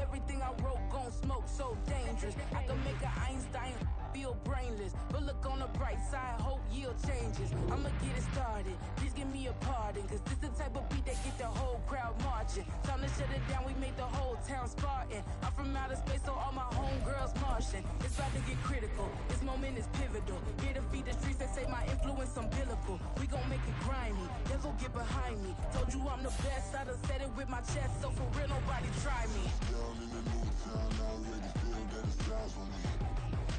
Everything I wrote gon' smoke, so dangerous. I can make an Einstein feel brainless, but look on the bright side, hope yield changes. I'ma get it started, please give me a pardon, cause this the type of beat that get the whole crowd marching. Time to shut it down, we made the whole town Spartan. I'm from outer space, so all my homegirls Martian. It's about to get critical, this moment is pivotal. Here to feed the streets that say my influence umbilical. We gon' make it grimy, devil get behind me. Told you I'm the best, I done said it with my chest, so for real nobody try me. Down in the new town, I already feel that it's time for me.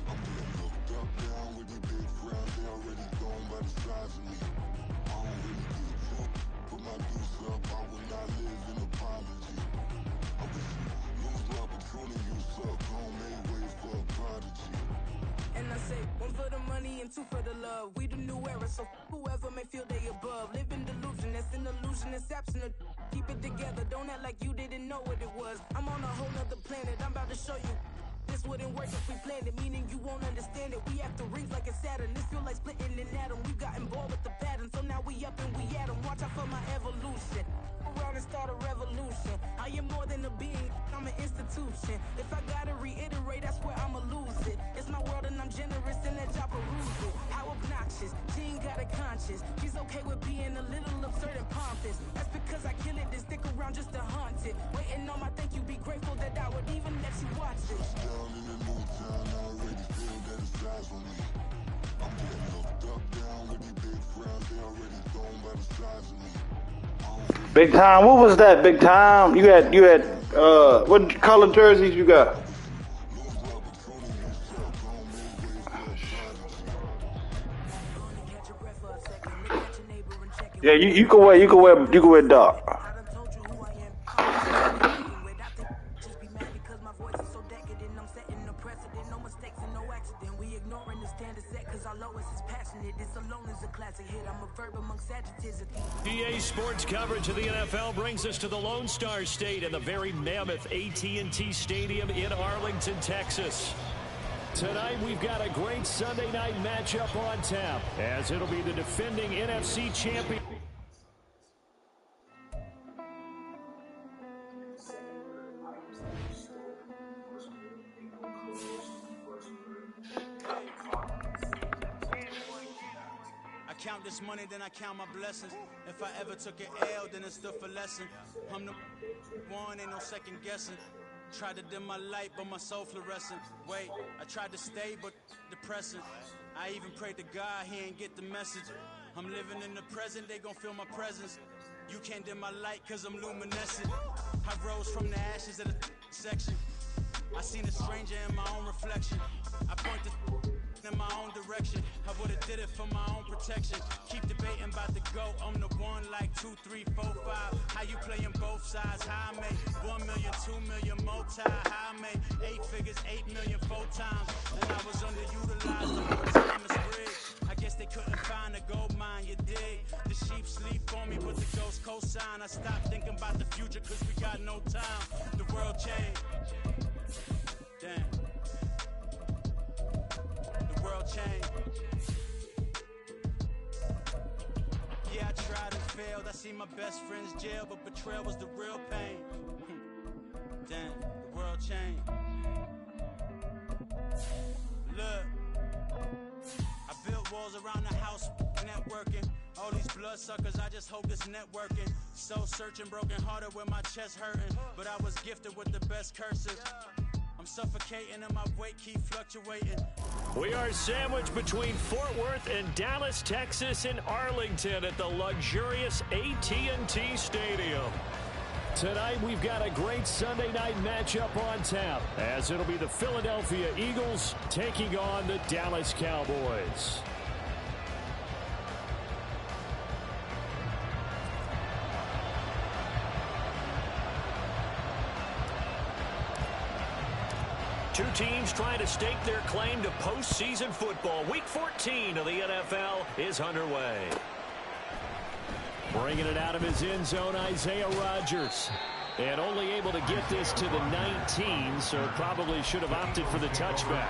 I'm getting looked up, down with the big crowd, they already gone by the size of me. I don't really give a fuck, put my deuce up, I will not live in apology. I wish you lose the opportunity, you suck, home made way for a prodigy. And I say, one for the money and two for the love. We the new era, so whoever may feel they above. Live in delusion, that's an illusion, that's absent. Keep it together, don't act like you didn't know what it was. I'm on a whole nother planet, I'm about to show you. This wouldn't work if we planned it, meaning you won't understand it. We have to rings like a Saturn, this feel like splitting an atom. We've gotten bored with the pattern, so now we up and we at 'em. Watch out for my evolution, around and start a revolution. I am more than a being, I'm an institution. If I gotta reiterate, that's where I'ma lose it. It's my world and I'm generous and that job peruse it. How obnoxious, she ain't got a conscience. She's okay with being a little absurd and pompous. That's because I kill it, then stick around just to haunt it. Waiting on my thank you, be grateful that I would even let you watch it. Down in the new town, I already feel that it's time for me. I'm getting looked up, down with the big crowd, they already gone by the size of me. Big Time, what was that, Big Time? You had what color jerseys you got? Yeah, you can wear dark. EA Sports coverage of the NFL brings us to the Lone Star State and the very mammoth AT&T Stadium in Arlington, Texas. Tonight, we've got a great Sunday night matchup on tap, as it'll be the defending NFC champion. Count this money, then I count my blessings. If I ever took an L, then it stood for lesson. I'm the one, ain't no second guessing. Tried to dim my light, but my soul fluorescent. Wait, I tried to stay, but depressing. I even prayed to God, he ain't get the message. I'm living in the present, they gon' feel my presence. You can't dim my light, cause I'm luminescent. I rose from the ashes of the section. I seen a stranger in my own reflection. I point the in my own direction. I would've did it for my own protection. Keep debating about the go. I'm the one like 2, 3, 4, 5. How you playing both sides? How I made 1 million, 2 million, multi. How I made 8 figures, 8 million, 4 times. And I was underutilized the whole time it's rigged. I guess they couldn't find a gold mine, you dig? The sheep sleep on me, but the ghost cosign. I stopped thinking about the future cause we got no time. The world changed. Damn. World change. Yeah, I tried and failed. I see my best friends jail, but betrayal was the real pain. Damn, the world changed. Look, I built walls around the house, networking. All these bloodsuckers, I just hope this networking. Soul searching, broken hearted with my chest hurting. But I was gifted with the best cursive. I'm suffocating and my weight keep fluctuating. We are sandwiched between Fort Worth and Dallas, Texas, and Arlington at the luxurious AT&T Stadium. Tonight, we've got a great Sunday night matchup on tap, as it'll be the Philadelphia Eagles taking on the Dallas Cowboys. Two teams trying to stake their claim to postseason football. Week 14 of the NFL is underway. Bringing it out of his end zone, Isaiah Rodgers. And only able to get this to the 19, so probably should have opted for the touchback.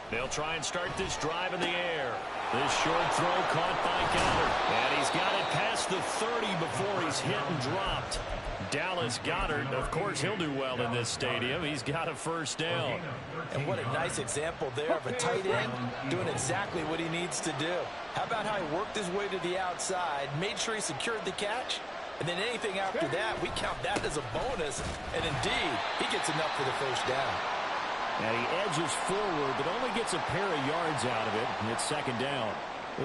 They'll try and start this drive in the air. This short throw caught by Goddard. And he's got it past the 30 before he's hit and dropped. Dallas Goddard, of course, he'll do well in this stadium. He's got a first down. And what a nice example there of a tight end doing exactly what he needs to do. How about how he worked his way to the outside, made sure he secured the catch, and then anything after that, we count that as a bonus. And indeed, he gets enough for the first down. And he edges forward, but only gets a pair of yards out of it. And it's second down.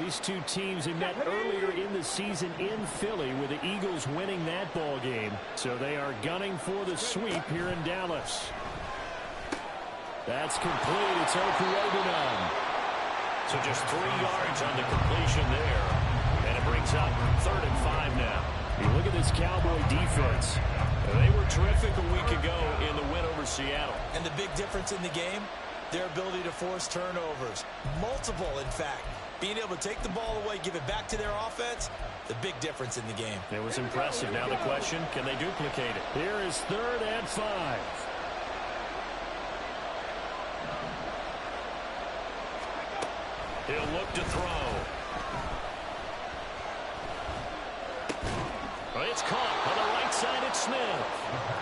These two teams have met earlier in the season in Philly with the Eagles winning that ball game. So they are gunning for the sweep here in Dallas. That's complete. It's Okurebunan. So just 3 yards on the completion there. And it brings up 3rd and 5 now. You look at this Cowboy defense. They were terrific a week ago in the win over Seattle. And the big difference in the game, their ability to force turnovers. Multiple, in fact. Being able to take the ball away, give it back to their offense, the big difference in the game. It was impressive. Now the question, can they duplicate it? Here is 3rd and 5. He'll look to throw. It's caught on the right side. It's Smith.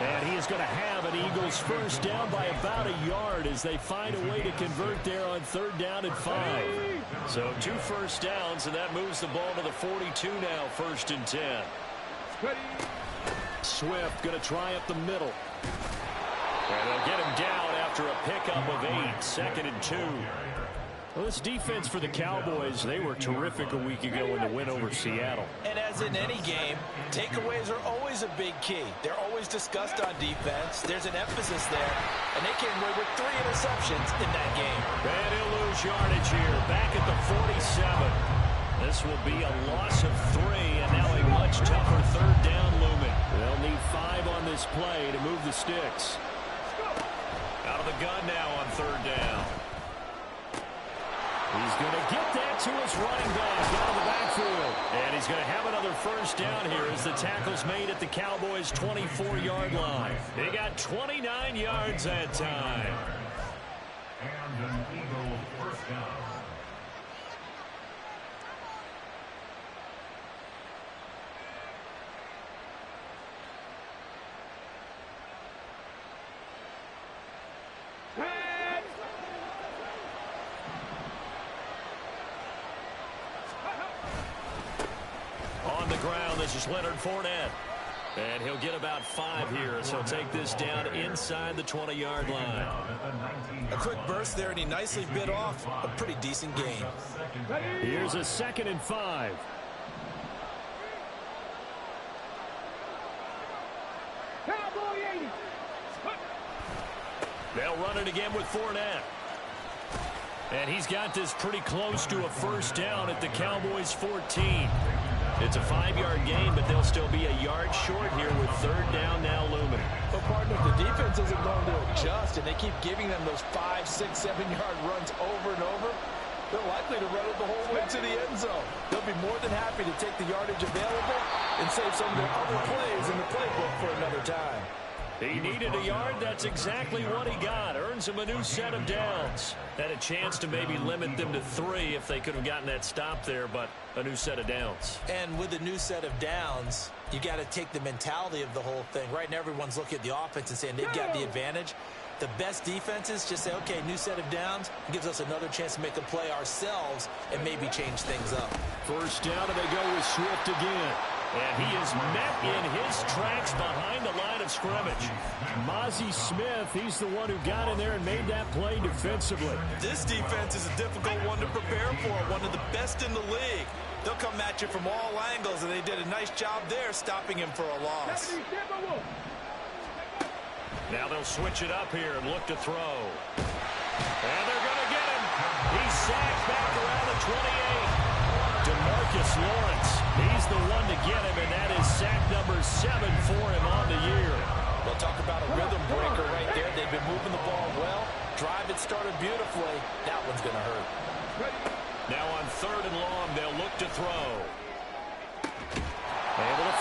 And he is going to have an Eagles first down by about a yard as they find a way to convert there on 3rd down and 5. So 2 first downs, and that moves the ball to the 42 now, 1st and 10. Swift going to try up the middle. And they'll get him down after a pickup of 8, 2nd and 2. Well, this defense for the Cowboys, they were terrific a week ago in the win over Seattle. And as in any game, takeaways are always a big key. They're always discussed on defense. There's an emphasis there, and they came away with 3 interceptions in that game. And he'll lose yardage here, back at the 47. This will be a loss of 3, and now a much tougher 3rd down looming. They'll need 5 on this play to move the sticks. Out of the gun now on 3rd down. He's going to get that to his running back out of the backfield. And he's going to have another first down here as the tackle's made at the Cowboys' 24-yard line. They got 29 yards that time. And an Eagle first down. This is Leonard Fournette. And he'll get about 5 here as he'll take this down inside the 20-yard line. A quick burst there, and he nicely bit off a pretty decent gain. Here's a 2nd and 5. They'll run it again with Fournette. And he's got this pretty close to a first down at the Cowboys' 14. It's a 5-yard gain, but they'll still be a yard short here with 3rd down now looming. But, partner, if the defense isn't going to adjust and they keep giving them those 5, 6, 7-yard runs over and over, they're likely to run it the whole way to the end zone. They'll be more than happy to take the yardage available and save some of their other plays in the playbook for another time. He needed a yard. That's exactly what he got. Earns him a new set of downs. Had a chance to maybe limit them to 3 if they could have gotten that stop there, but a new set of downs. And with a new set of downs, you got to take the mentality of the whole thing. Right now, everyone's looking at the offense and saying they've got the advantage. The best defenses just say, okay, new set of downs. It gives us another chance to make a play ourselves and maybe change things up. First down, and they go with Swift again. And he is met in his tracks behind the line of scrimmage. Mozzie Smith, he's the one who got in there and made that play defensively. This defense is a difficult one to prepare for, one of the best in the league. They'll come at you from all angles, and they did a nice job there stopping him for a loss. Now they'll switch it up here and look to throw. And they're going to get him. He's sacked back around the 28. DeMarcus Lawrence, he's the one to get him, and that is sack number 7 for him on the year. We'll talk about a rhythm breaker right there. They've been moving the ball well. Drive it started beautifully. That one's going to hurt. Now on 3rd and long, they'll look to throw. Able to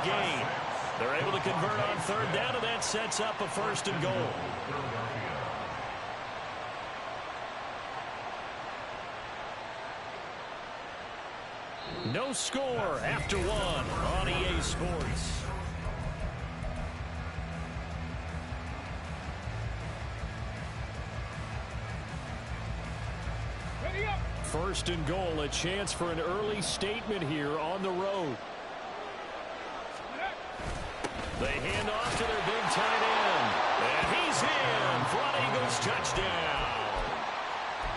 gain. They're able to convert on third down, and that sets up a 1st and goal. No score after 1 on EA Sports. First and goal, a chance for an early statement here on the road. They hand off to their big tight end. And he's in for an Eagles touchdown.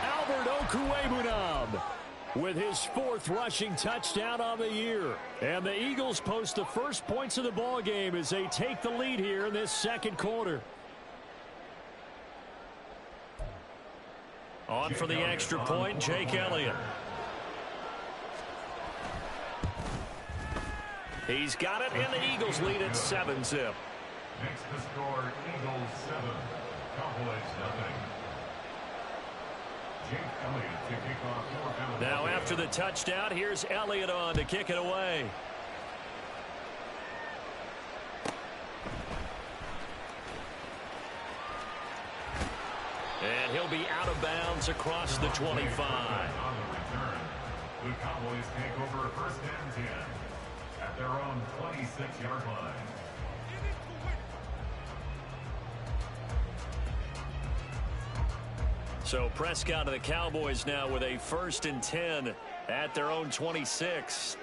Albert Okwuegbunam with his 4th rushing touchdown on the year. And the Eagles post the first points of the ball game as they take the lead here in this 2nd quarter. On for the extra point, Jake Elliott. He's got it, and the Eagles lead at 7-zip. Next to score, Eagles 7, Cowboys nothing. Jake Elliott to kick off for Philadelphia. Now after the touchdown, here's Elliott on to kick it away. And he'll be out of bounds across the 25. On the return, the Cowboys take over 1st and 10 at their own 26-yard line. So Prescott of the Cowboys now with a 1st and 10 at their own 26.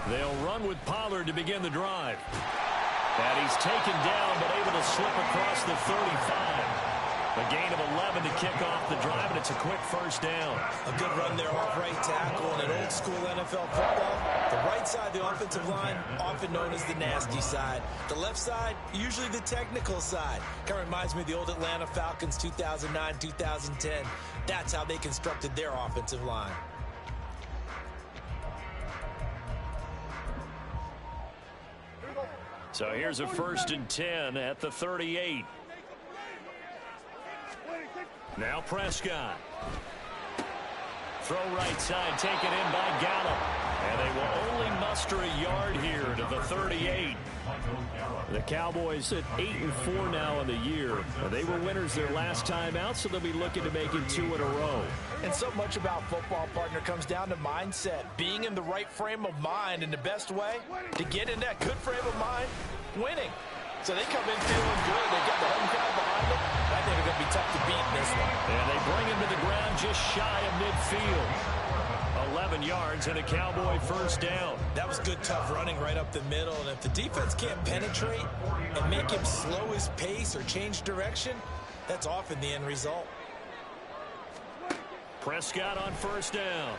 They'll run with Pollard to begin the drive. And he's taken down, but able to slip across the 35. A gain of 11 to kick off the drive, and it's a quick 1st down. A good run there off right tackle in an old-school NFL football. The right side of the offensive line, often known as the nasty side. The left side, usually the technical side. Kind of reminds me of the old Atlanta Falcons 2009-2010. That's how they constructed their offensive line. So here's a 1st and 10 at the 38. Now Prescott. Throw right side, taken in by Gallup. And they will only muster a yard here to the 38. The Cowboys at 8-4 now in the year. They were winners their last time out, so they'll be looking to make it 2 in a row. And so much about football, partner, comes down to mindset. Being in the right frame of mind, and the best way to get in that good frame of mind, winning. So they come in feeling good. They got the home crowd behind them. I think they're going to be tough to beat in this one. And they bring him to the ground just shy of midfield. 11 yards and a Cowboy 1st down. That was good, tough running right up the middle. And if the defense can't penetrate and make him slow his pace or change direction, that's often the end result. Prescott on 1st down.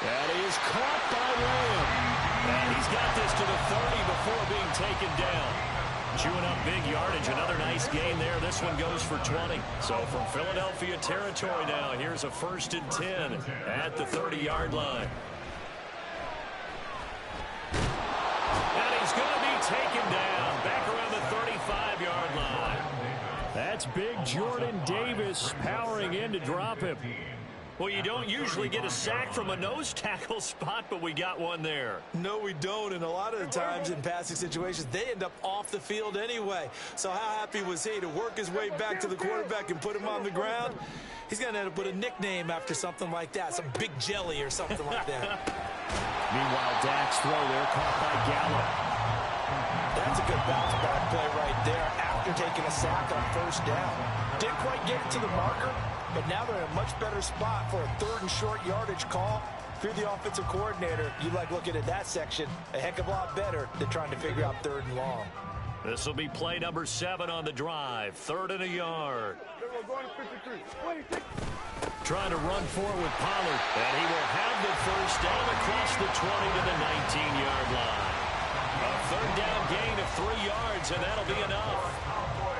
That is caught by Lamb. And he's got this to the 30 before being taken down. Chewing up big yardage. Another nice gain there. This one goes for 20. So from Philadelphia territory now, here's a 1st and 10 at the 30-yard line. And he's going to be taken down back around the 35-yard line. That's big Jordan Davis powering in to drop him. Well, you don't usually get a sack from a nose tackle spot, but we got one there. No, we don't, and a lot of the times in passing situations, they end up off the field anyway. So how happy was he to work his way back to the quarterback and put him on the ground? He's going to end up with a nickname after something like that, some Big Jelly or something like that. Meanwhile, Dak's throw there caught by Gallup. That's a good bounce back play right there after taking a sack on 1st down. Didn't quite get it to the marker, but now they're in a much better spot for a 3rd and short yardage call. If you're the offensive coordinator, you like looking at that section a heck of a lot better than trying to figure out 3rd and long. This will be play number 7 on the drive. 3rd and a yard. Trying to run forward with Pollard, and he will have the 1st down across the 20 to the 19-yard line. A 3rd down gain of 3 yards, and that'll be enough.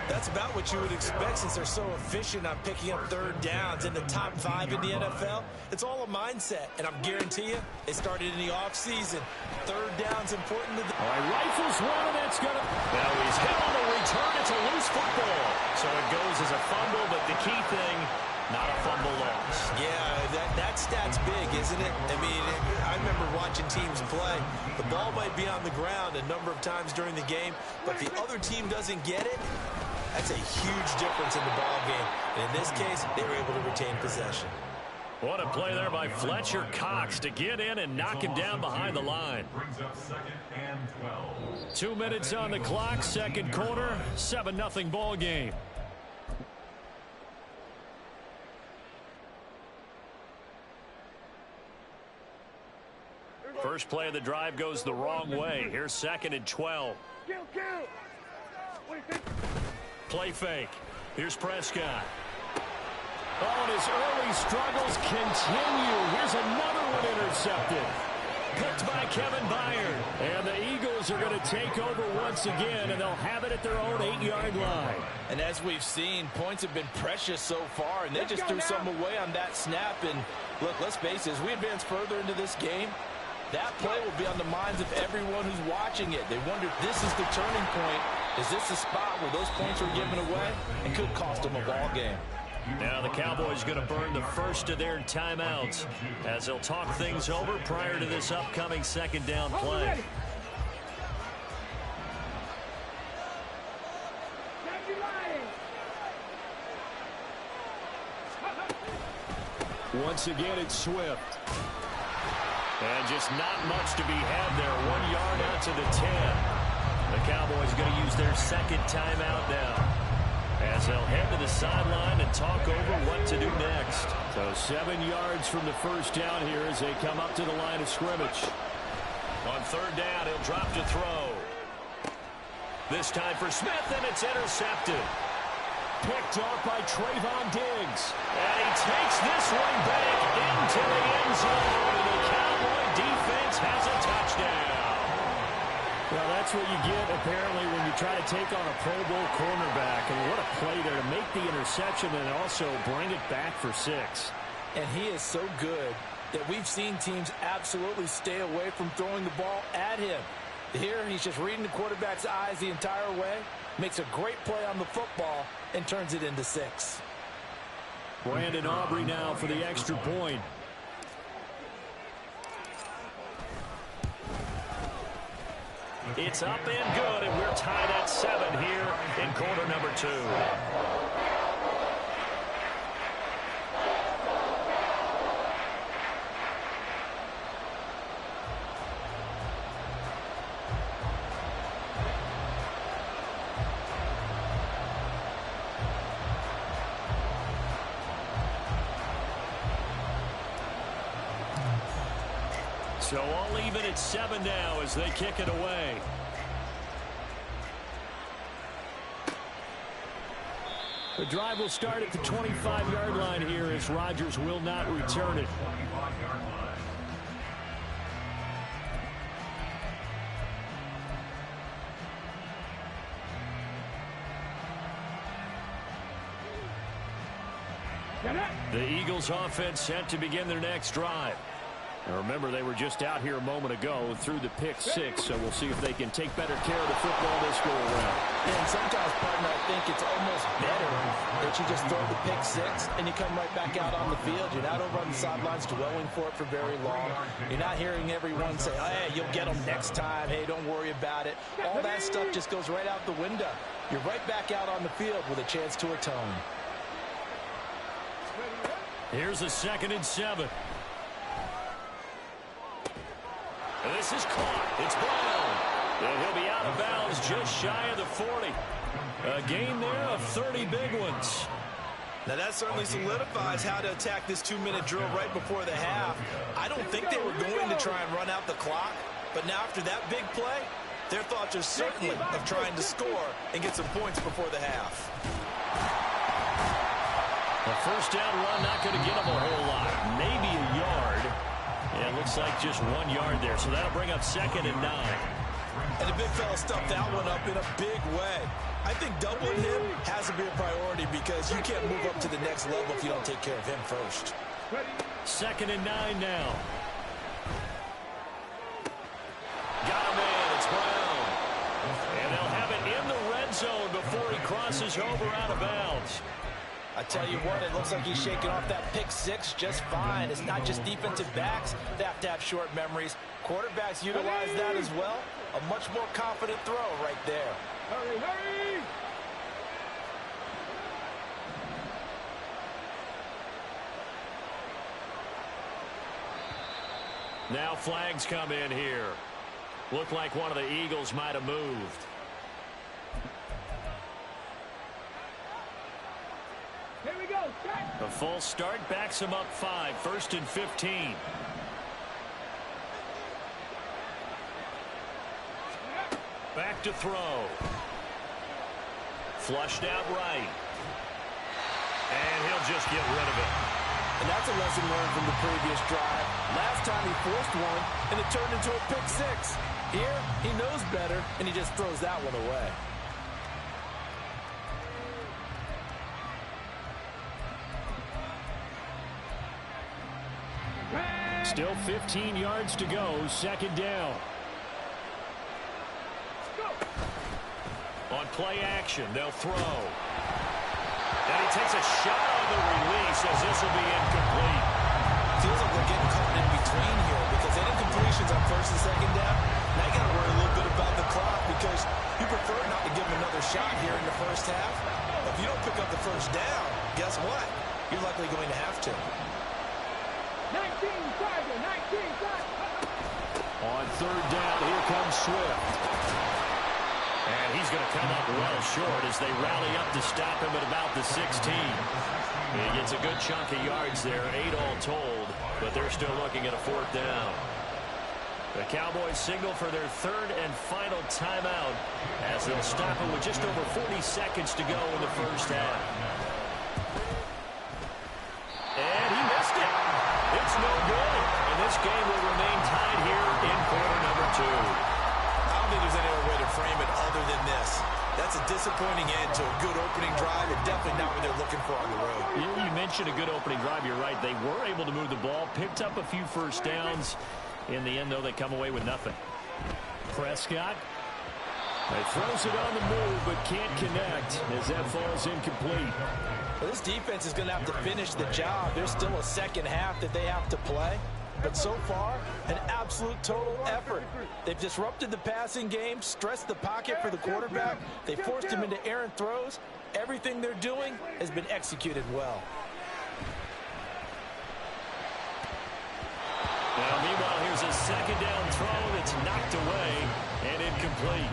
That's about what you would expect since they're so efficient on picking up 3rd downs in the top 5 in the NFL. It's all a mindset, and I'm guarantee you, it started in the offseason. 3rd down's important to the... All right, rifles one, and that's going to... Now he's hit on the return. It's a loose football. So it goes as a fumble, but the key thing, not a fumble loss. Yeah, that stat's big, isn't it? I mean, I remember watching teams play. The ball might be on the ground a number of times during the game, but the other team doesn't get it. That's a huge difference in the ball game. And in this case, they were able to retain possession. What a play there by Fletcher Cox to get in and knock him down behind the line. Brings up 2nd and 12. 2 minutes on the clock, second quarter, 7-0 ball game. First play of the drive goes the wrong way. Here's 2nd and 12. Play fake. Here's Prescott. Oh, and his early struggles continue. Here's another one intercepted. Picked by Kevin Byard. And the Eagles are going to take over once again, and they'll have it at their own 8-yard line. And as we've seen, points have been precious so far, and they just threw some away on that snap. And look, let's face it, as we advance further into this game, that play will be on the minds of everyone who's watching it. They wonder if this is the turning point. Is this the spot where those points were given away? It could cost them a ball game. Now the Cowboys going to burn the first of their timeouts as they'll talk things over prior to this upcoming second down play. Once again, it's Swift. And just not much to be had there. 1 yard out to the 10. The Cowboys going to use their second timeout now, as they'll head to the sideline and talk over what to do next. So 7 yards from the first down here as they come up to the line of scrimmage. On third down, he'll drop to throw. This time for Smith, and it's intercepted. Picked off by Trayvon Diggs. And he takes this one back into the end zone. And the Cowboy defense has a touchdown. Well, that's what you get, apparently, when you try to take on a Pro Bowl cornerback. And what a play there to make the interception and also bring it back for 6. And he is so good that we've seen teams absolutely stay away from throwing the ball at him. Here, he's just reading the quarterback's eyes the entire way, makes a great play on the football, and turns it into 6. Brandon Aubrey now for the extra point. It's up and good, and we're tied at 7 here in quarter number 2. So all even at 7 now as they kick it away. The drive will start at the 25-yard line here as Rodgers will not return it. The Eagles offense set to begin their next drive. And remember, they were just out here a moment ago through the pick 6, so we'll see if they can take better care of the football this go around. And sometimes, partner, I think it's almost better that you just throw the pick 6 and you come right back out on the field. You're not over on the sidelines dwelling for it for very long. You're not hearing everyone say, hey, you'll get them next time. Hey, don't worry about it. All that stuff just goes right out the window. You're right back out on the field with a chance to atone. Here's a 2nd and 7. And this is caught. It's Brown. And he'll be out of bounds just shy of the 40. A gain there of 30 big ones. Now that certainly solidifies how to attack this 2-minute drill right before the half. I don't think they were going to try and run out the clock. But now after that big play, their thoughts are certainly of trying to score and get some points before the half. A first down run not going to get them a whole lot. Maybe a yard. Yeah, it looks like just 1 yard there. So that'll bring up 2nd and 9. And the big fella stuffed that one up in a big way. I think doubling him has to be a priority because you can't move up to the next level if you don't take care of him first. 2nd and 9 now. Got him in. It's Brown. And they'll have it in the red zone before he crosses over out of bounds. I tell you what, it looks like he's shaking off that pick six just fine. It's not just defensive backs that have to have short memories. Quarterbacks utilize that as well. A much more confident throw right there. Hurry, hurry! Now flags come in here. Looked like one of the Eagles might have moved. Here we go, check! The full start backs him up 5, 1st and 15. Back to throw. Flushed out right. And he'll just get rid of it. And that's a lesson learned from the previous drive. Last time he forced one, and it turned into a pick six. Here, he knows better, and he just throws that one away. Still 15 yards to go, 2nd down. On play action, they'll throw. And he takes a shot on the release as this will be incomplete. Feels like we're getting caught in between here because any completions on 1st and 2nd down, now you got to worry a little bit about the clock because you prefer not to give him another shot here in the first half. If you don't pick up the 1st down, guess what? You're likely going to have to. 19 Tiger, 19 Tiger. On 3rd down, here comes Swift. And he's going to come up well short as they rally up to stop him at about the 16. He gets a good chunk of yards there, 8 all told, but they're still looking at a 4th down. The Cowboys signal for their 3rd and final timeout as they'll stop him with just over 40 seconds to go in the first half. And he missed it. It's no good. And this game will remain tied here in quarter number 2. I don't think there's any other way to frame it other than this. That's a disappointing end to a good opening drive and definitely not what they're looking for on the road. You mentioned a good opening drive. You're right. They were able to move the ball, picked up a few 1st downs. In the end, though, they come away with nothing. Prescott. He throws it on the move, but can't connect as that falls incomplete. Well, this defense is going to have to finish the job. There's still a 2nd half that they have to play. But so far, an absolute total effort. They've disrupted the passing game, stressed the pocket for the quarterback. They forced him into errant throws. Everything they're doing has been executed well. Now, meanwhile, here's a 2nd down throw that's knocked away and incomplete.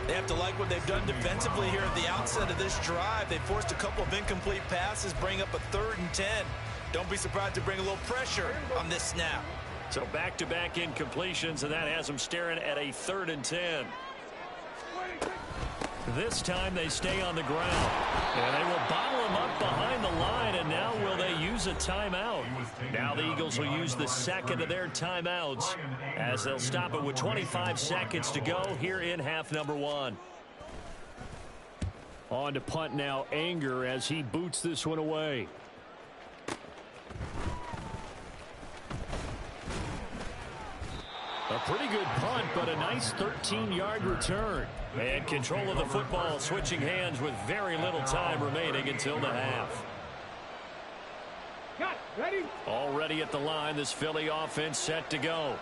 They have to like what they've done defensively here at the outset of this drive. They forced a couple of incomplete passes, bring up a 3rd and 10. Don't be surprised to bring a little pressure on this snap. So back-to-back incompletions, and that has them staring at a 3rd and 10. This time they stay on the ground. And they will bottle him up behind the line, and now will they use a timeout? Now the Eagles will use the 2nd of their timeouts as they'll stop it with 25 seconds to go here in half number 1. On to punt now, Anger as he boots this one away. A pretty good punt, but a nice 13-yard return. And control of the football switching hands with very little time remaining until the half. Ready? Already at the line, this Philly offense set to go.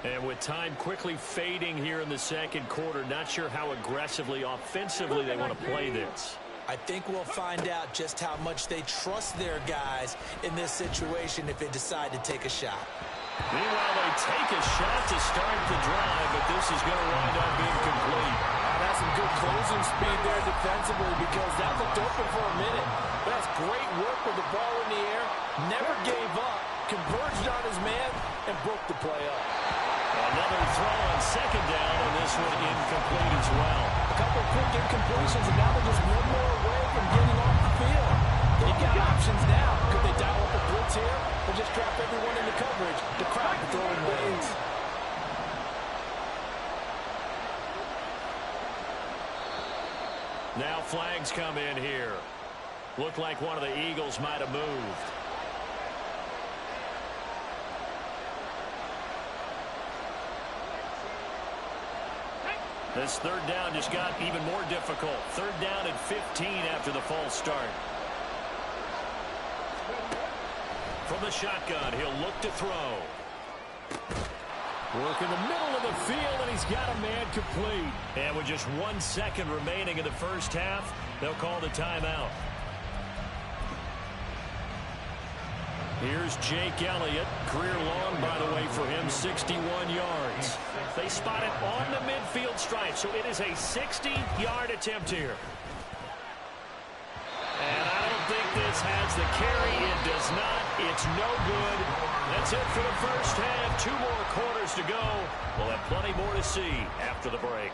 And with time quickly fading here in the 2nd quarter, not sure how aggressively, offensively they want to play this. I think we'll find out just how much they trust their guys in this situation if they decide to take a shot. Meanwhile, they take a shot to start the drive, but this is going to wind up incomplete. That's some good closing speed there defensively because that looked open for a minute. That's great work with the ball in the air. Never gave up, converged on his man, and broke the play up. Another throw on 2nd down, and this one incomplete as well. A couple of quick incompletions, and now they're just one more away from getting off the field. They've got options now. Could they dial up a blitz here or just trap everyone into coverage to crowd the throwing lanes? Now flags come in here. Looked like one of the Eagles might have moved. This 3rd down just got even more difficult. 3rd down at 15 after the false start. From the shotgun, he'll look to throw. Work in the middle of the field, and he's got a man complete. And with just 1 second remaining in the first half, they'll call the timeout. Here's Jake Elliott. Career long, by the way, for him, 61 yards. They spot it on the midfield stripe, so it is a 60-yard attempt here. And I don't think this has the carry. It does not. It's no good. That's it for the first half. 2 more quarters to go. We'll have plenty more to see after the break.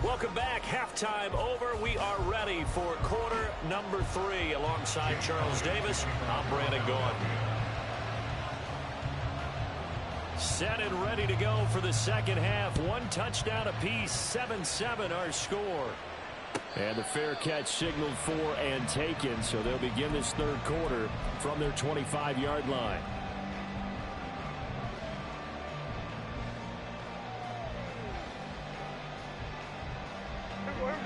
Welcome back. Halftime over. We are ready for quarter number 3. Alongside Charles Davis, I'm Brandon Gaudin. Set and ready to go for the second half. 1 touchdown apiece. 7-7 our score. And the fair catch signaled for and taken, so they'll begin this third quarter from their 25-yard line.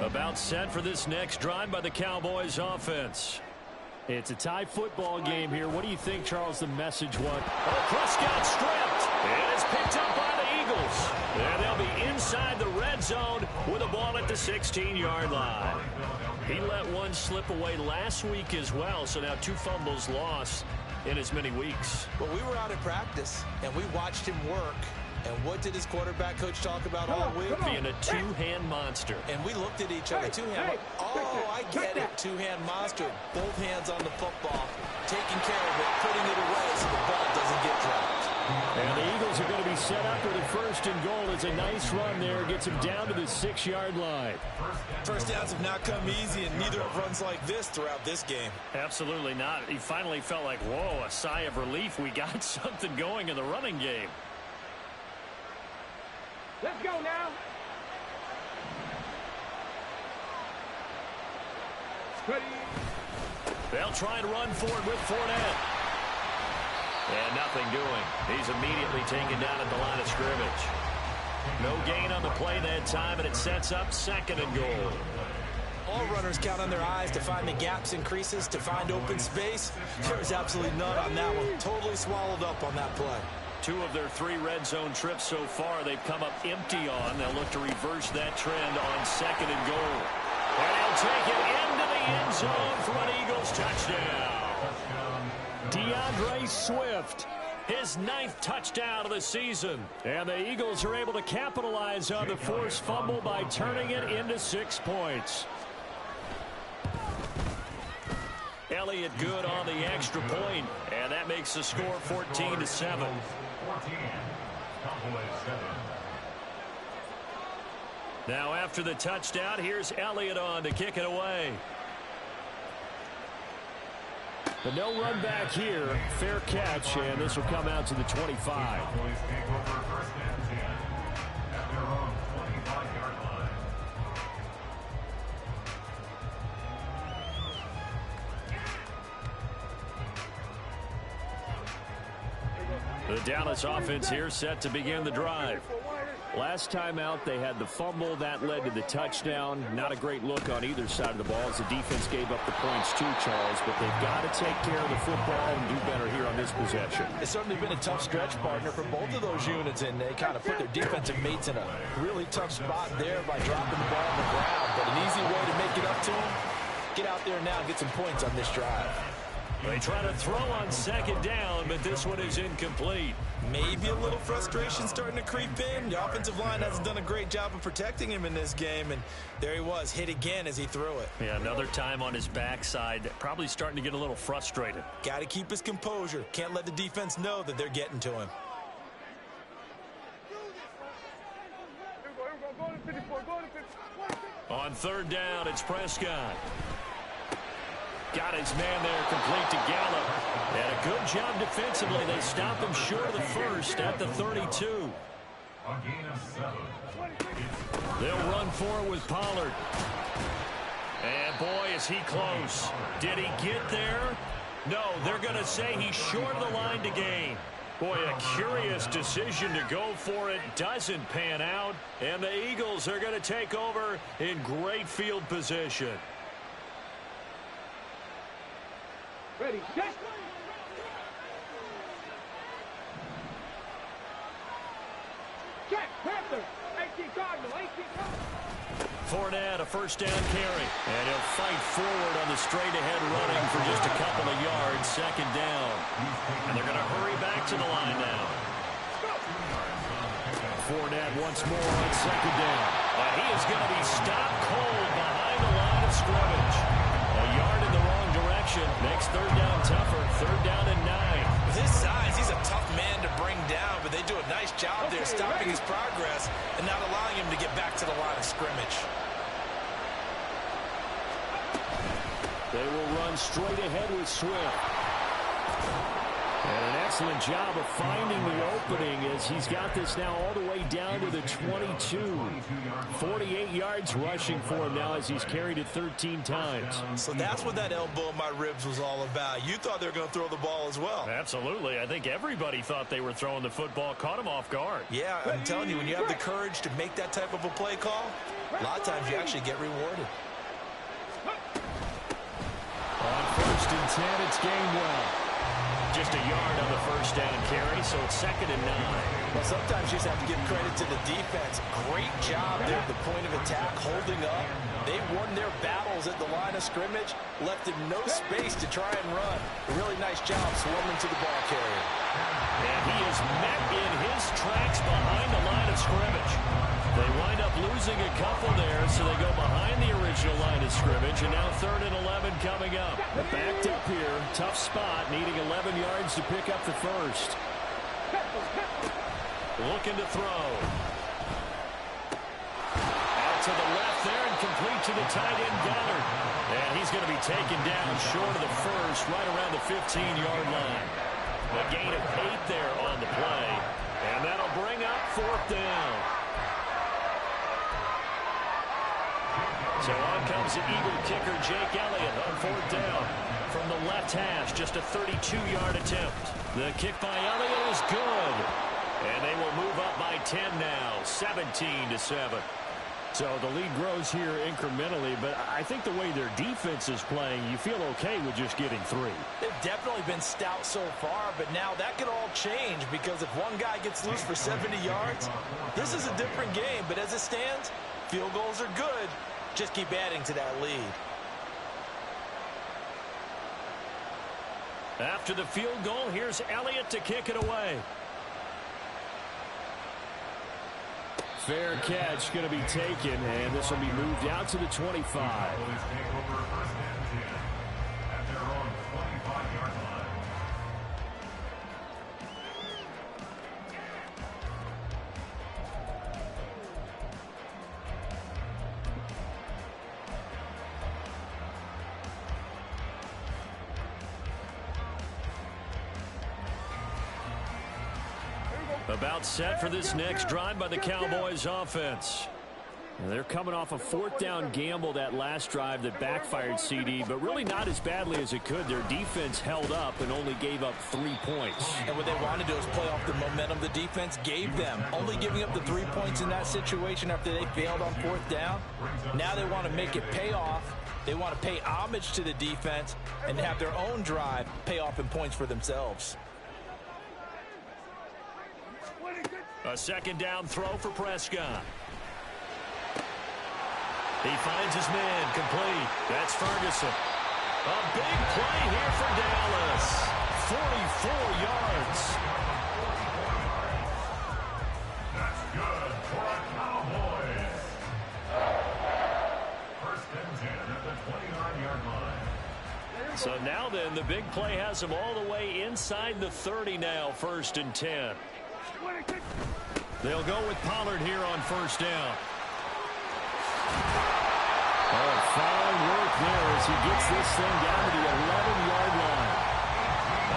About set for this next drive by the Cowboys offense. It's a tie football game here. What do you think, Charles, the message was? Oh, Prescott stripped. And it's picked up by the Eagles. And they'll be inside the red zone with a ball at the 16-yard line. He let one slip away last week as well, so now 2 fumbles lost in as many weeks. Well, we were out at practice, and we watched him work. And what did his quarterback coach talk about all week? Being a 2-hand monster. And we looked at each other. 2-hand. Oh, I get it. 2-hand monster. Both hands on the football, taking care of it, putting it away so the ball doesn't get dropped. And the Eagles are going to be set up with a 1st and goal. It's a nice run there. Gets him down to the 6-yard line. First downs have not come easy, and neither have runs like this throughout this game. Absolutely not. He finally felt like, whoa, a sigh of relief. We got something going in the running game. Let's go now. Ready. They'll try and run for it with Fournette. And nothing doing. He's immediately taken down at the line of scrimmage. No gain on the play that time, and it sets up 2nd and goal. All runners count on their eyes to find the gaps and creases, to find open space. There's absolutely none on that one. Totally swallowed up on that play. 2 of their 3 red zone trips so far they've come up empty on. They'll look to reverse that trend on 2nd and goal. And he'll take it into the end zone for an Eagles touchdown. DeAndre Swift, his 9th touchdown of the season. And the Eagles are able to capitalize on the forced fumble by turning it into 6 points. Elliott good on the extra point, and that makes the score 14-7. Now after the touchdown, here's Elliott on to kick it away. But no run back here. Fair catch, and this will come out to the 25. The Dallas offense here set to begin the drive. Last time out, they had the fumble. That led to the touchdown. Not a great look on either side of the ball as the defense gave up the points too, Charles. But they've got to take care of the football and do better here on this possession. It's certainly been a tough stretch, partner, for both of those units, and they kind of put their defensive mates in a really tough spot there by dropping the ball on the ground. But an easy way to make it up to them, get out there now and get some points on this drive. They try to throw on 2nd down, but this one is incomplete. Maybe a little frustration starting to creep in. The offensive line hasn't done a great job of protecting him in this game, and there he was, hit again as he threw it. Yeah, another time on his backside, probably starting to get a little frustrated. Got to keep his composure. Can't let the defense know that they're getting to him. On 3rd down, it's Prescott. Got his man there, complete to Gallup. And a good job defensively. They stop him short of the 1st at the 32. They'll run for it with Pollard. And boy, is he close. Did he get there? No, they're going to say he's short of the line to gain. Boy, a curious decision to go for it. Doesn't pan out. And the Eagles are going to take over in great field position. Ready, set. Check, Panther. 18 Cardinal, 18 Cardinal. Fournette, a first down carry. And he'll fight forward on the straight-ahead running for just a couple of yards. Second down. And they're going to hurry back to the line now. Fournette once more on second down. And he is going to be stopped cold behind the line of scrimmage. A yard in the wrong direction. Makes third down tougher. Third down and 9. With his size, he's a tough man to bring down, but they do a nice job there stopping his progress and not allowing him to get back to the line of scrimmage. They will run straight ahead with Swift. And an excellent job of finding the opening as he's got this now all the way down to the 22. 48 yards rushing for him now as he's carried it 13 times. So that's what that elbow in my ribs was all about. You thought they were going to throw the ball as well. Absolutely. I think everybody thought they were throwing the football, caught him off guard. Yeah, I'm telling you, when you have the courage to make that type of a play call, a lot of times you actually get rewarded. On first and 10, it's Gainwell. Just a yard on the first down carry, so it's second and 9. Well, sometimes you just have to give credit to the defense. Great job there at the point of attack, holding up. They won their battles at the line of scrimmage, left him no space to try and run. A really nice job swarming to the ball carrier. And he is met in his tracks behind the line of scrimmage. They wind up losing a couple there, so they go behind the original line of scrimmage, and now third and 11 coming up. Backed up here, tough spot, needing 11 yards to pick up the first. Looking to throw. Out to the left there and complete to the tight end Goddard. And he's going to be taken down short of the first, right around the 15-yard line. A gain of 8 there on the play, and that'll bring up fourth down. So on comes the Eagle kicker, Jake Elliott, on fourth down. From the left hash, just a 32-yard attempt. The kick by Elliott is good. And they will move up by 10 now, 17-7. So the lead grows here incrementally, but I think the way their defense is playing, you feel okay with just getting 3. They've definitely been stout so far, but now that could all change because if one guy gets loose for 70 yards, this is a different game. But as it stands, field goals are good. Just keep adding to that lead. After the field goal, here's Elliott to kick it away. Fair catch going to be taken, and this will be moved out to the 25. About set for this next drive by the Cowboys offense. And they're coming off a fourth down gamble that last drive that backfired, CD, but really not as badly as it could. Their defense held up and only gave up 3 points. And what they want to do is play off the momentum the defense gave them. Only giving up the 3 points in that situation after they failed on fourth down. Now they want to make it pay off. They want to pay homage to the defense and have their own drive pay off in points for themselves. A second down throw for Prescott. He finds his man complete. That's Ferguson. A big play here for Dallas. 44 yards. That's good for the Cowboys. First and 10 at the 29-yard line. So now then, the big play has him all the way inside the 30 now, first and 10. They'll go with Pollard here on first down. Oh, fine work there as he gets this thing down to the 11-yard line.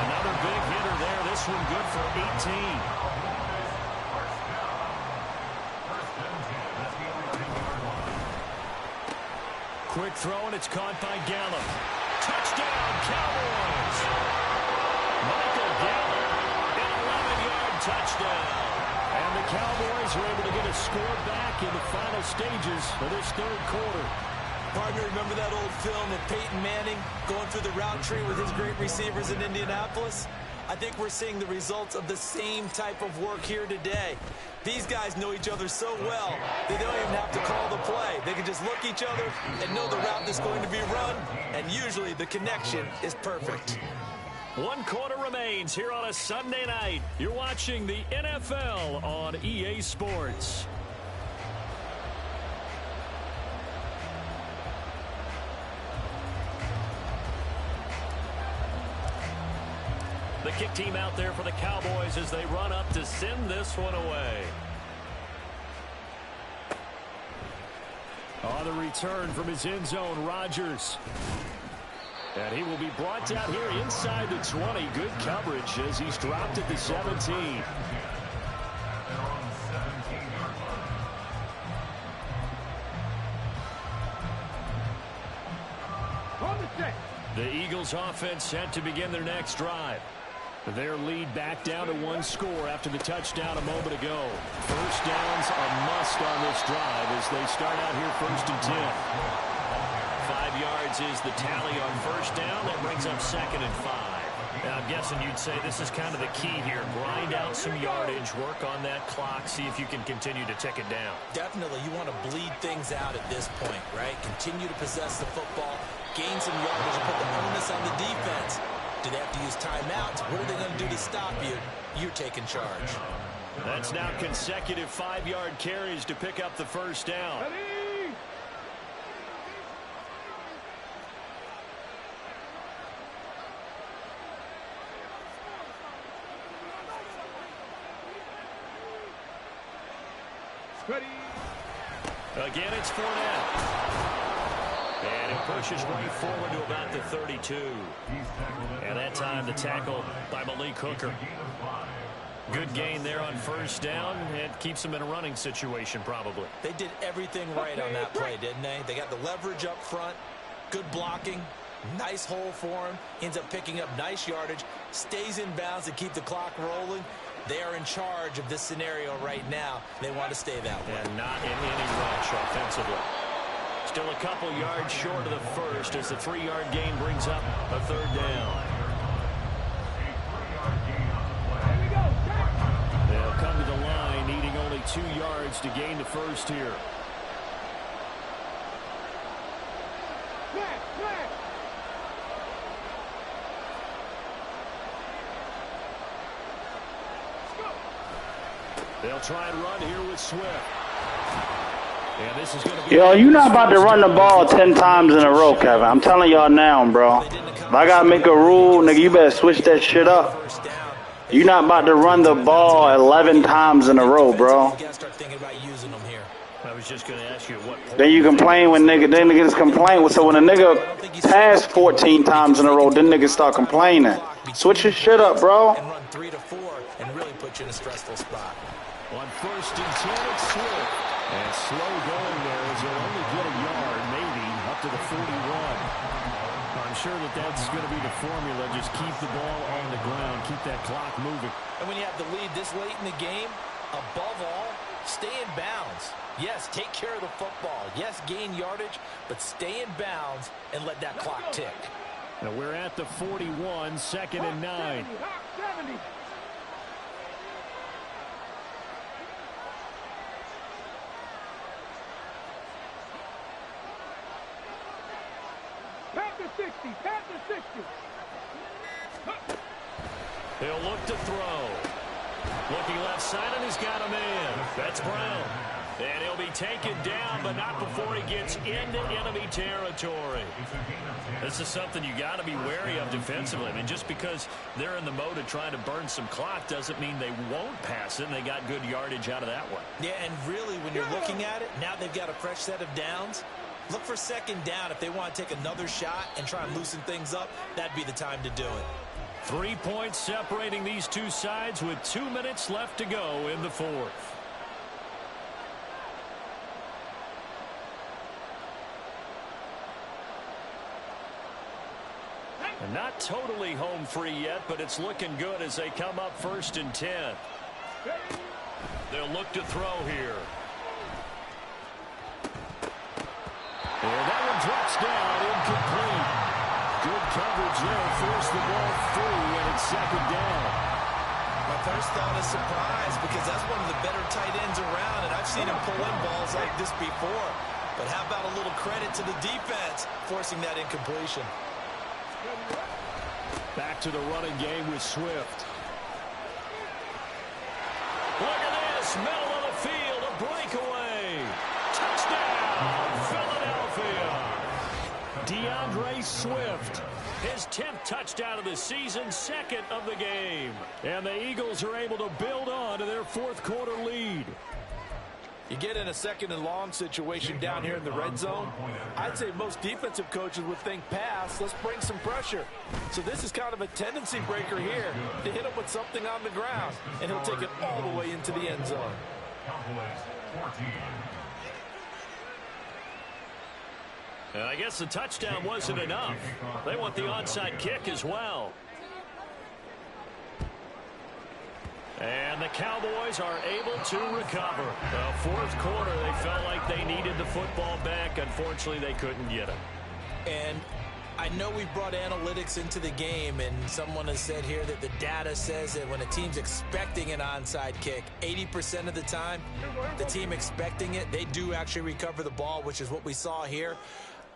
Another big hitter there. This one good for 18. First and 10 at the 18-yard line. Quick throw, and it's caught by Gallup. touchdown, Cowboys. Michael Gallup, an 11-yard touchdown. And the Cowboys are able to get a score back in the final stages of this third quarter. Partner, remember that old film of Peyton Manning going through the route tree with his great receivers in Indianapolis? I think we're seeing the results of the same type of work here today. These guys know each other so well, they don't even have to call the play. They can just look each other and know the route that's going to be run, and usually the connection is perfect. 1 quarter remains here on a Sunday night. You're watching the NFL on EA Sports. The kick team out there for the Cowboys as they run up to send this one away. On the return from his end zone, Rodgers. And he will be brought down here inside the 20. Good coverage as he's dropped at the 17. The Eagles offense set to begin their next drive. Their lead back down to 1 score after the touchdown a moment ago. First downs are must on this drive as they start out here 1st and 10. 5 yards is the tally on first down. That brings up 2nd and 5. Now, I'm guessing you'd say this is kind of the key here. Grind out some yardage, work on that clock, see if you can continue to tick it down. Definitely, you want to bleed things out at this point, right? Continue to possess the football, gain some yardage, and put the onus on the defense. Do they have to use timeouts? What are they going to do to stop you? You're taking charge. That's now consecutive 5-yard carries to pick up the first down. Ready? Ready? Again, it's Fournette. And it pushes right forward to about the 32. And that time the tackle by Malik Hooker. Good gain there on first down. It keeps them in a running situation probably. They did everything right on that play, didn't they? They got the leverage up front, good blocking, nice hole for him, ends up picking up nice yardage, stays in bounds to keep the clock rolling. They are in charge of this scenario right now. They want to stay that way. And not in any rush offensively. Still a couple yards short of the first as the 3-yard gain brings up a 3rd down. They'll come to the line needing only 2 yards to gain the first here. They'll try and run here with Swift. And this is going to be you're not about to run the ball 10 times in a row, Kevin. I'm telling y'all now, bro. If I got to make a rule, nigga, you better switch that shit up. You're not about to run the ball 11 times in a row, bro. I was just going to ask you at what point. Then you complain when niggas complain. So when a nigga pass 14 times in a row, then niggas start complaining. Switch your shit up, bro. And run 3 to 4 and really put you in a stressful spot. On 1st and 10, it's Swift. And slow going there as they'll only get a yard, maybe, up to the 41. I'm sure that's going to be the formula. Just keep the ball on the ground, keep that clock moving. And when you have the lead this late in the game, above all, stay in bounds. Yes, take care of the football. Yes, gain yardage, but stay in bounds and let that clock tick. Now we're at the 41, 2nd and 9. 70. Panther 60, Panther 60. He'll look to throw. Looking left side, and he's got a man. That's Brown. And he'll be taken down, but not before he gets into enemy territory. This is something you got to be wary of defensively. I mean, just because they're in the mode of trying to burn some clock doesn't mean they won't pass it, and they got good yardage out of that one. Yeah, and really, when you're looking at it, now they've got a fresh set of downs. Look for 2nd down. If they want to take another shot and try and loosen things up, that'd be the time to do it. 3 points separating these two sides with 2 minutes left to go in the 4th. And not totally home free yet, but it's looking good as they come up 1st and 10. They'll look to throw here. And that one drops down, incomplete. Good coverage there, forced the ball through, and it's 2nd down. My first thought is surprise, because that's one of the better tight ends around, and I've seen him pull in balls like this before. But how about a little credit to the defense forcing that incompletion? Back to the running game with Swift. Look at this, middle of the field, a breakaway. Touchdown, Philadelphia. DeAndre Swift, his 10th touchdown of the season, 2nd of the game. And the Eagles are able to build on to their 4th quarter lead. You get in a 2nd and long situation down here in the red zone. I'd say most defensive coaches would think pass, let's bring some pressure. So this is kind of a tendency breaker here to hit him with something on the ground, and he'll take it all the way into the end zone. And I guess the touchdown wasn't enough. They want the onside kick as well. And the Cowboys are able to recover. The 4th quarter, they felt like they needed the football back. Unfortunately, they couldn't get it. And I know we brought analytics into the game, and someone has said here that the data says that when a team's expecting an onside kick, 80% of the time, the team expecting it, they do actually recover the ball, which is what we saw here.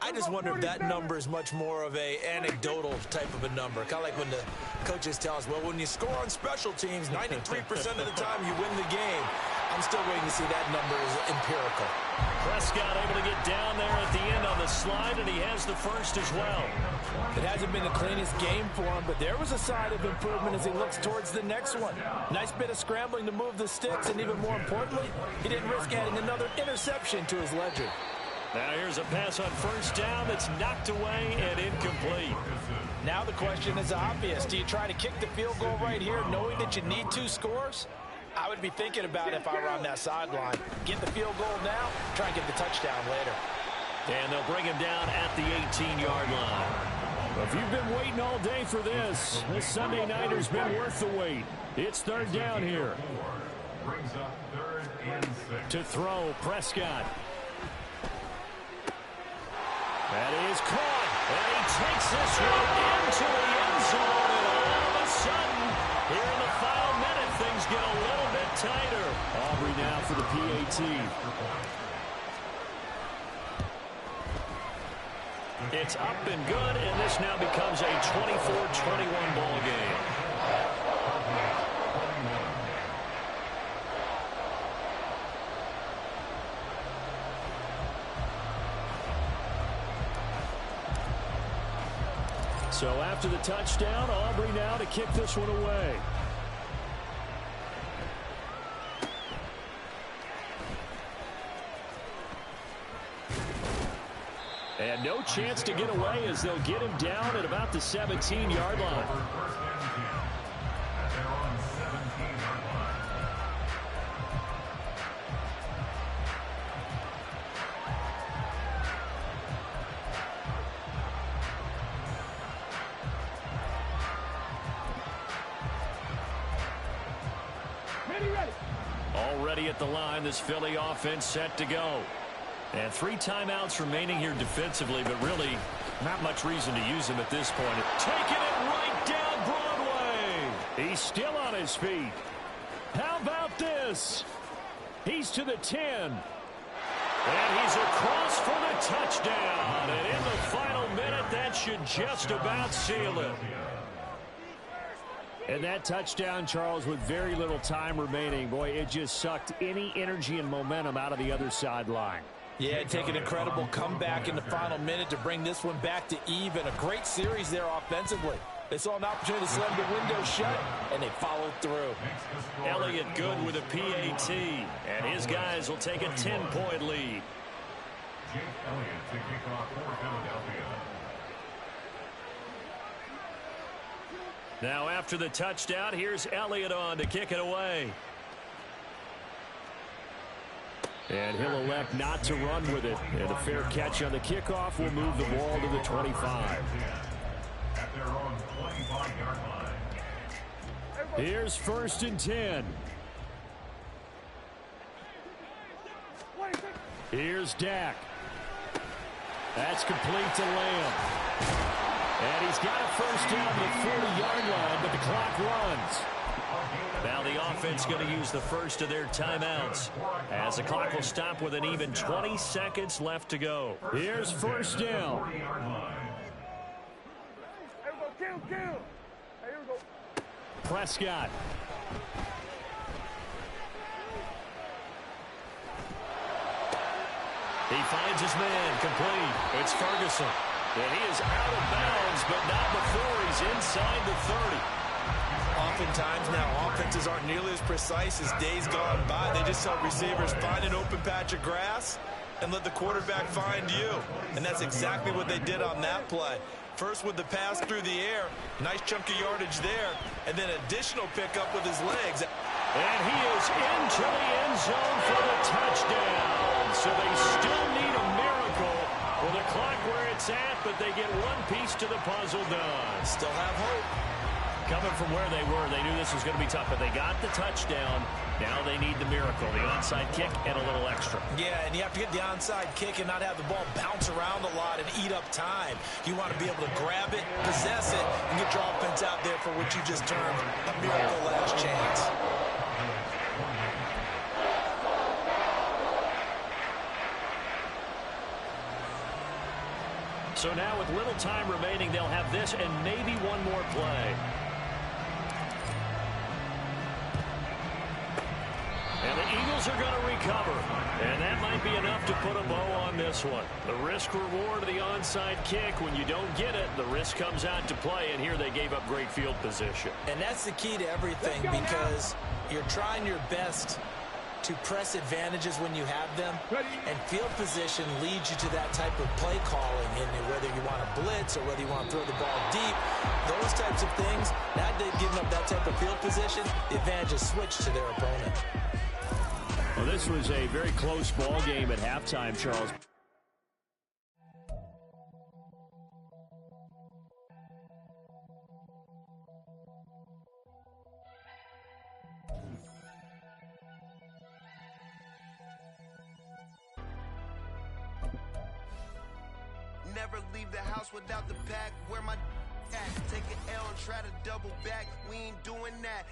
I just wonder if that number is much more of a anecdotal type of a number. Kind of like when the coaches tell us, well, when you score on special teams, 93% of the time you win the game. I'm still waiting to see that number is empirical. Prescott able to get down there at the end on the slide, and he has the first as well. It hasn't been the cleanest game for him, but there was a sign of improvement as he looks towards the next one. Nice bit of scrambling to move the sticks, and even more importantly, he didn't risk adding another interception to his ledger. Now here's a pass on 1st down that's knocked away and incomplete. Now the question is obvious. Do you try to kick the field goal right here knowing that you need 2 scores? I would be thinking about it if I were on that sideline. Get the field goal now, try and get the touchdown later. And they'll bring him down at the 18-yard line. Well, if you've been waiting all day for this Sunday nighter's been worth the wait. It's 3rd down here. Brings up 3rd and 6. To throw, Prescott. That is caught, and he takes this one into the end zone, and all of a sudden, here in the final minute, things get a little bit tighter. Aubrey now for the PAT. It's up and good, and this now becomes a 24-21 ball game. So after the touchdown, Aubrey now to kick this one away. And no chance to get away as they'll get him down at about the 17-yard line. Already at the line, this Philly offense set to go. And 3 timeouts remaining here defensively, but really not much reason to use them at this point. Taking it right down Broadway. He's still on his feet. How about this? He's to the 10. And he's across for the touchdown. And in the final minute, that should just about seal it. And that touchdown, Charles, with very little time remaining, boy, it just sucked any energy and momentum out of the other sideline. Yeah, take an incredible comeback in the final minute to bring this one back to even. A great series there offensively. They saw an opportunity to slam the window shut, and they followed through. Elliott good with a PAT, and his guys will take a 10-point lead. Jake Elliott to kick off for Philadelphia. Now after the touchdown, here's Elliott on to kick it away. And he'll elect not to run with it. And a fair catch on the kickoff will move the ball to the 25. at their own 25-yard line. Here's 1st and 10. Here's Dak. That's complete to Lamb. And he's got a first down to the 40-yard line, but the clock runs. Now the offense going to use the first of their timeouts as the clock will stop with an even 20 seconds left to go. Here's 1st down. Prescott. He finds his man, complete. It's Ferguson. And he is out of bounds, but not before he's inside the 30. Oftentimes now, offenses aren't nearly as precise as days gone by. They just help receivers find an open patch of grass and let the quarterback find you. And that's exactly what they did on that play. First with the pass through the air, nice chunky yardage there, and then additional pickup with his legs. And he is into the end zone for the touchdown. So they still need a miracle with the clock where it's at, but they get one piece to the puzzle done. Still have hope. Coming from where they were, they knew this was going to be tough, but they got the touchdown. Now they need the miracle, the onside kick and a little extra. Yeah, and you have to get the onside kick and not have the ball bounce around a lot and eat up time. You want to be able to grab it, possess it, and get your offense out there for what you just termed a miracle last chance. So now with little time remaining, they'll have this and maybe one more play. And the Eagles are going to recover. And that might be enough to put a bow on this one. The risk-reward of the onside kick, when you don't get it, the risk comes out to play, and here they gave up great field position. And that's the key to everything, because you're trying your best to press advantages when you have them, and field position leads you to that type of play calling, and whether you want to blitz or whether you want to throw the ball deep, those types of things, now they've given up that type of field position, the advantage is switched to their opponent. Well, this was a very close ball game at halftime, Charles. Never leave the house without the pack. Where my at? Take an L and try to double back. We ain't doing that.